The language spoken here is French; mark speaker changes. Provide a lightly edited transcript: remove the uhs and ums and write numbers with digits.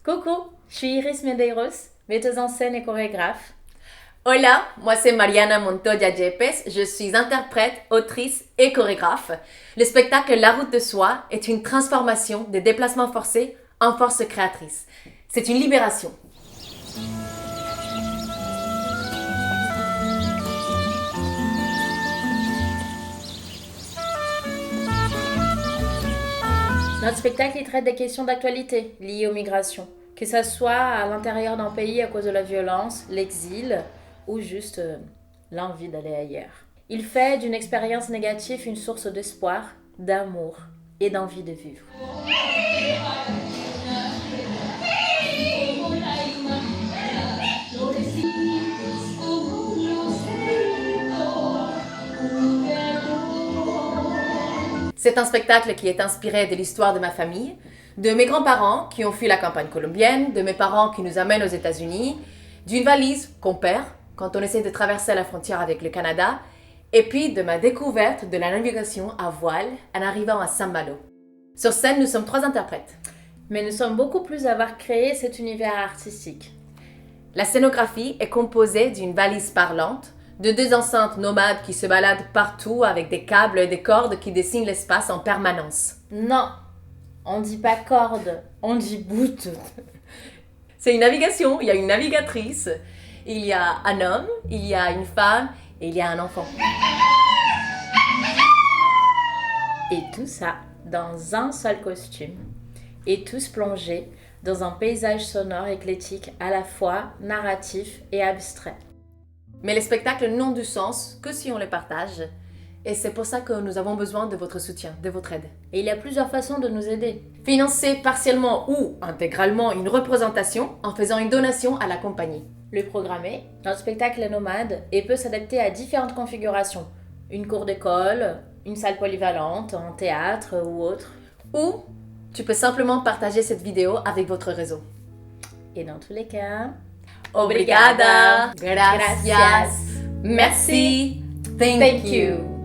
Speaker 1: Coucou, je suis Iris Medeiros, metteuse en scène et chorégraphe.
Speaker 2: Hola, moi c'est Mariana Montoya Yepes, je suis interprète, autrice et chorégraphe. Le spectacle La route de soi est une transformation des déplacements forcés en force créatrice. C'est une libération.
Speaker 1: Notre spectacle il traite des questions d'actualité liées aux migrations, que ce soit à l'intérieur d'un pays à cause de la violence, l'exil ou juste l'envie d'aller ailleurs. Il fait d'une expérience négative une source d'espoir, d'amour et d'envie de vivre.
Speaker 2: C'est un spectacle qui est inspiré de l'histoire de ma famille, de mes grands-parents qui ont fui la campagne colombienne, de mes parents qui nous amènent aux États-Unis, d'une valise qu'on perd quand on essaie de traverser la frontière avec le Canada, et puis de ma découverte de la navigation à voile en arrivant à Saint-Malo. Sur scène, nous sommes 3 interprètes.
Speaker 1: Mais nous sommes beaucoup plus à avoir créé cet univers artistique.
Speaker 2: La scénographie est composée d'une valise parlante, de 2 enceintes nomades qui se baladent partout avec des câbles et des cordes qui dessinent l'espace en permanence.
Speaker 1: Non, on dit pas corde, on dit bout.
Speaker 2: C'est une navigation, il y a une navigatrice, il y a un homme, il y a une femme et il y a un enfant.
Speaker 1: Et tout ça dans un seul costume. Et tous plongés dans un paysage sonore éclectique à la fois narratif et abstrait.
Speaker 2: Mais les spectacles n'ont du sens que si on les partage. Et c'est pour ça que nous avons besoin de votre soutien, de votre aide.
Speaker 1: Et il y a plusieurs façons de nous aider.
Speaker 2: Financer partiellement ou intégralement une représentation en faisant une donation à la compagnie.
Speaker 1: Le programmer, notre spectacle est nomade et peut s'adapter à différentes configurations. Une cour d'école, une salle polyvalente, un théâtre ou autre.
Speaker 2: Ou tu peux simplement partager cette vidéo avec votre réseau.
Speaker 1: Et dans tous les cas,
Speaker 2: Obrigada, gracias, merci, thank you.